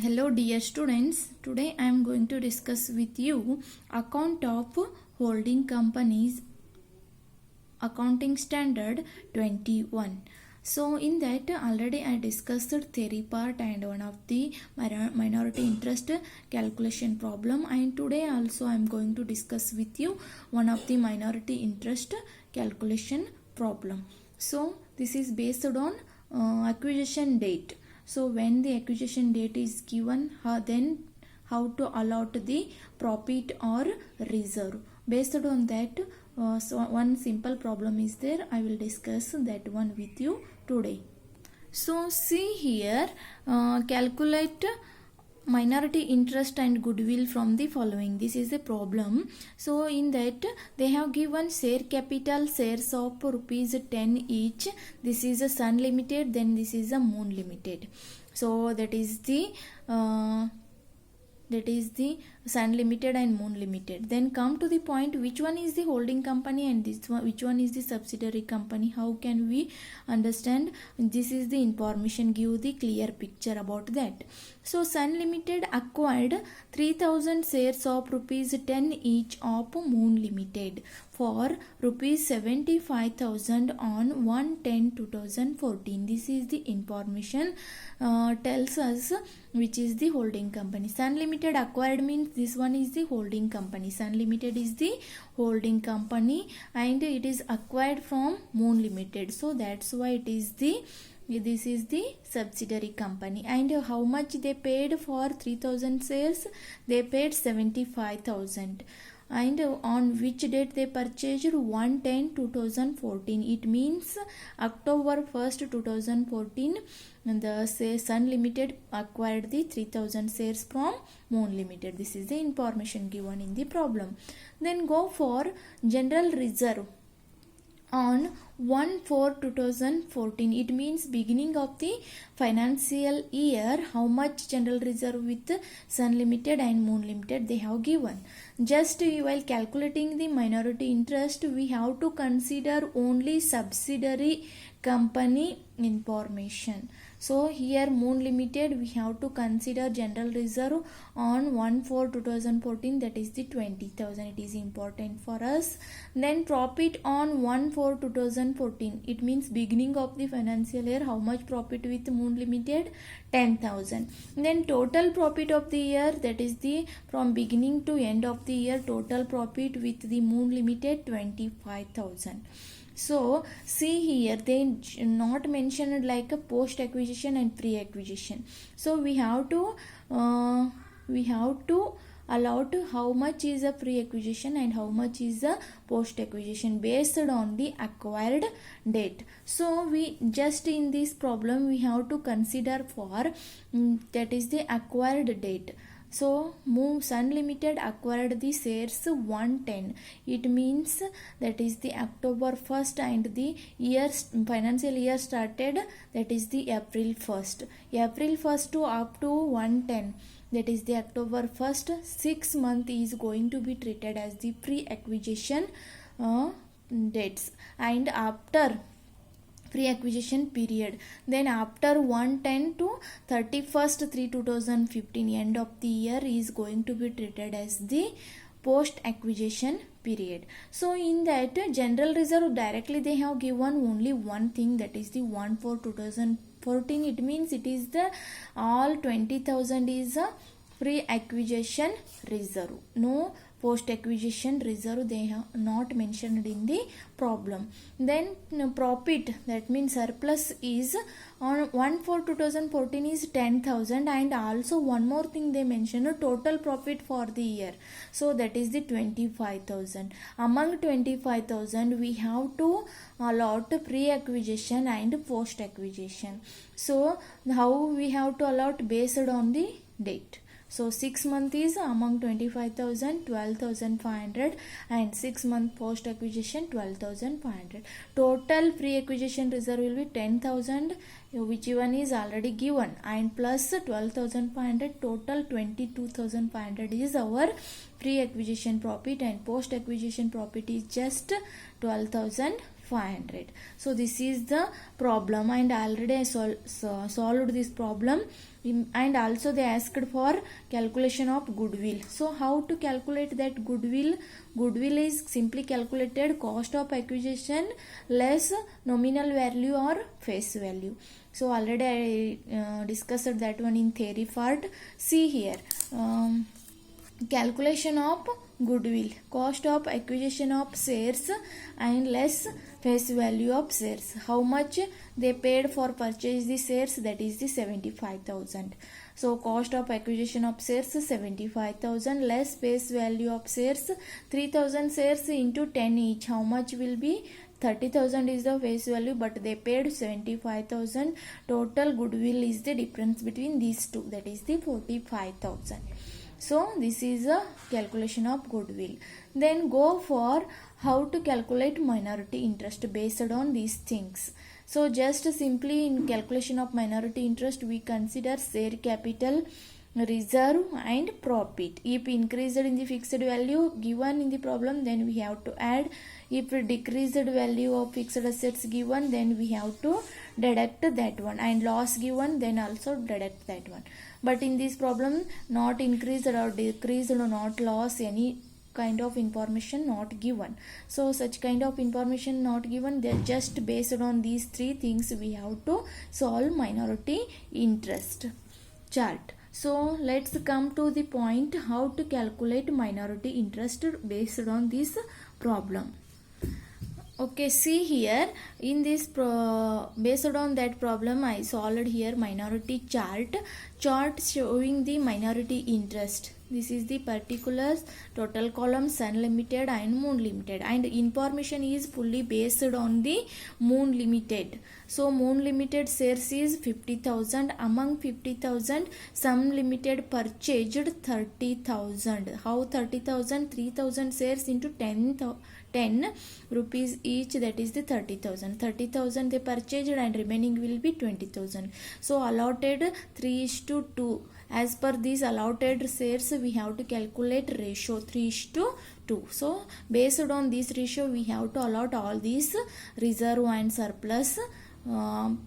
Hello dear students, today I am going to discuss with you account of holding companies accounting standard 21. So in that already I discussed the theory part and one of the minority interest calculation problem, and today also I am going to discuss with you one of the minority interest calculation problem. So this is based on acquisition date. So when the acquisition date is given, then how to allot the profit or reserve. Based on that, so one simple problem is there. I will discuss that one with you today. So see here, calculate minority interest and goodwill from the following. This is a problem. So in that they have given share capital shares of rupees 10 each. This is a Sun Limited, then this is a Moon Limited. So that is the Sun Limited and Moon Limited. Then come to the point, which one is the holding company and which one is the subsidiary company. How can we understand? This is the information, give the clear picture about that. So Sun Limited acquired 3000 shares of rupees 10 each of Moon Limited for rupees 75,000 on 1/10/2014. This is the information tells us which is the holding company. Sun Limited acquired means this one is the holding company. Sun Limited is the holding company and it is acquired from Moon Limited. So that's why this is the subsidiary company. And how much they paid for 3000 shares? They paid 75,000. And on which date they purchased? 1/10/2014. It means October 1st 2014 the Sun Limited acquired the 3000 shares from Moon Limited. This is the information given in the problem. Then go for general reserve on 1/4/2014. It means beginning of the financial year. How much general reserve with Sun Limited and Moon Limited they have given. Just while calculating the minority interest, we have to consider only subsidiary company information. So here Moon Limited, we have to consider general reserve on 1/4/2014, that is the 20,000. It is important for us. Then profit on 1/4/2014. It means beginning of the financial year. How much profit with Moon Limited? 10,000. Then total profit of the year, that is the from beginning to end of the year total profit with the Moon Limited, 25,000. So see here, they not mentioned like a post acquisition and pre acquisition. So we have to allot how much is a pre acquisition and how much is a post acquisition based on the acquired date. So we just in this problem we have to consider for that is the acquired date. So Sun Limited acquired the shares 1/10. It means that is the October 1st and the financial year started, that is the April 1st. April 1st to up to 1/10. That is the October 1st. 6 months is going to be treated as the pre-acquisition dates. And after pre-acquisition period, then after 1/10 to 31st 3/2015 end of the year is going to be treated as the post acquisition period. So in that general reserve directly they have given only one thing, that is the 1/4/2014. It means it is the all 20,000 is a pre-acquisition reserve. No post acquisition reserve they have not mentioned in the problem. Then profit, that means surplus, is on 1/4/2014 is 10,000. And also one more thing they mentioned, total profit for the year. So that is the 25,000. Among 25,000 we have to allot pre-acquisition and post acquisition. So how we have to allot? Based on the date. So 6 months is among 25,000, 12,500, and 6 month post acquisition 12,500. Total pre-acquisition reserve will be 10,000, which one is already given, and plus 12,500, total 22,500 is our pre-acquisition profit, and post acquisition profit is just 12,500. 500. So this is the problem, and already I solved this problem. And also they asked for calculation of goodwill. So how to calculate that goodwill? Goodwill is simply calculated cost of acquisition less nominal value or face value. So already I discussed that one in theory part. See here, calculation of goodwill, cost of acquisition of shares and less face value of shares. How much they paid for purchase the shares? That is the 75,000. So cost of acquisition of shares 75,000 less face value of shares 3,000 shares into 10 each. How much will be? 30,000 is the face value, but they paid 75,000. Total goodwill is the difference between these two, that is the 45,000. So this is a calculation of goodwill. Then go for how to calculate minority interest based on these things. So just simply in calculation of minority interest we consider share capital, reserve and profit. If increased in the fixed value given in the problem, then we have to add. If decreased value of fixed assets given, then we have to deduct that one, and loss given, then also deduct that one. But in this problem, not increased or decreased or not loss, any kind of information not given. So such kind of information not given, they just based on these three things we have to solve minority interest chart. So let's come to the point how to calculate minority interest based on this problem. Okay, see here in this based on that problem I solved here minority chart showing the minority interest. This is the particulars, total column, Sun Limited and Moon Limited, and information is fully based on the Moon Limited. So Moon Limited shares is 50,000. Among 50,000, Sun Limited purchased 30,000. How 30,000? 3,000 shares into 10 rupees each, that is the 30,000. 30,000 they purchased and remaining will be 20,000. So allotted 3:2. As per these allotted shares we have to calculate ratio 3:2. So based on this ratio we have to allot all these reserve and surplus of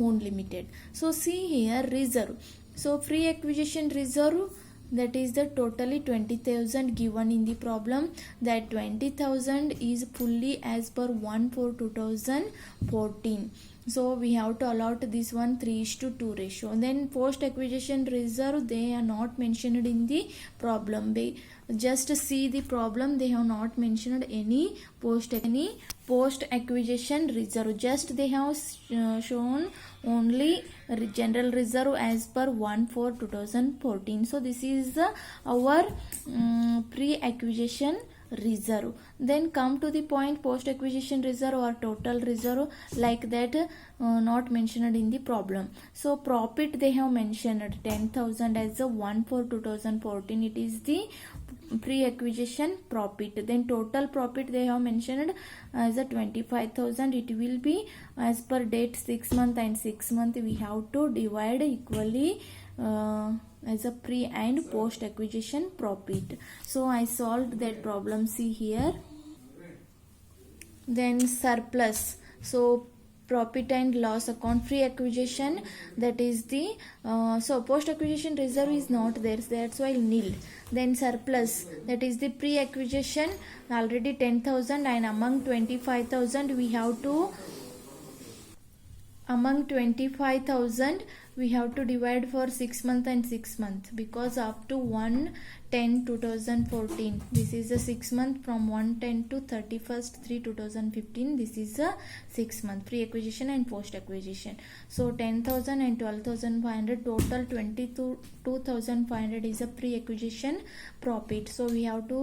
Moon Limited. So see here reserve. So free acquisition reserve, that is the totally 20,000 given in the problem. That 20,000 is fully as per 1/4/2014. So we have to allot this one 3:2 ratio. Then post acquisition reserve, they are not mentioned in the problem. They just see the problem, they have not mentioned any post acquisition reserve. Just they have shown only general reserve as per 1/4/2014. So this is our pre-acquisition reserve. Then come to the point post acquisition reserve or total reserve, like that not mentioned in the problem. So profit they have mentioned 10,000 as a 1/4/2014. It is the pre-acquisition profit. Then total profit they have mentioned as a 25,000. It will be as per date 6 month and 6 month we have to divide equally as a pre and post acquisition profit. So I solved that problem. See here. Then surplus. So profit and loss account, free acquisition, that is the so post acquisition reserve is not there, so that's why nil. Then surplus, that is the pre acquisition already 10,000, and among 25,000 we have to divide for 6 month and 6 month, because up to 1/10/2014 this is a 6 month, from 1/10 to 31st/3/2015 this is a 6 month pre acquisition and post acquisition. So 10,000 and 12,500, total 22,500 is a pre acquisition profit. So we have to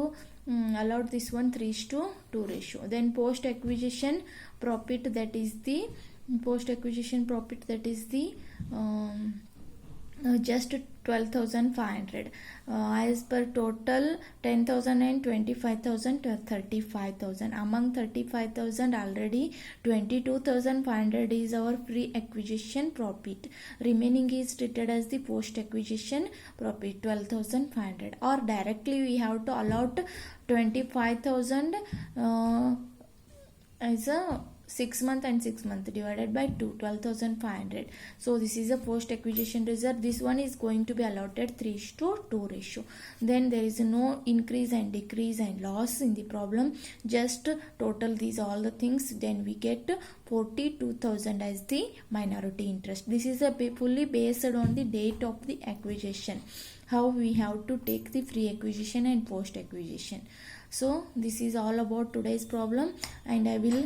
allot this one 3:2 ratio. Then post acquisition profit, that is the just 12,500 as per total 10,000 and 25,000 to 35,000. Among 35,000 already 22,500 is our pre-acquisition profit. Remaining is treated as the post-acquisition profit 12,500. Or directly we have to allot 25,000 as a 6 month and 6 month divided by 2, 12,500. So this is a post acquisition reserve. This one is going to be allotted 3:2 ratio. Then there is no increase and decrease and loss in the problem. Just total these all the things, then we get 42,000 as the minority interest. This is a fully based on the date of the acquisition, how we have to take the free acquisition and post acquisition. So this is all about today's problem, and I will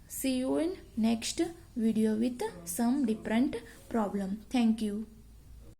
see you in next video with some different problem. Thank you.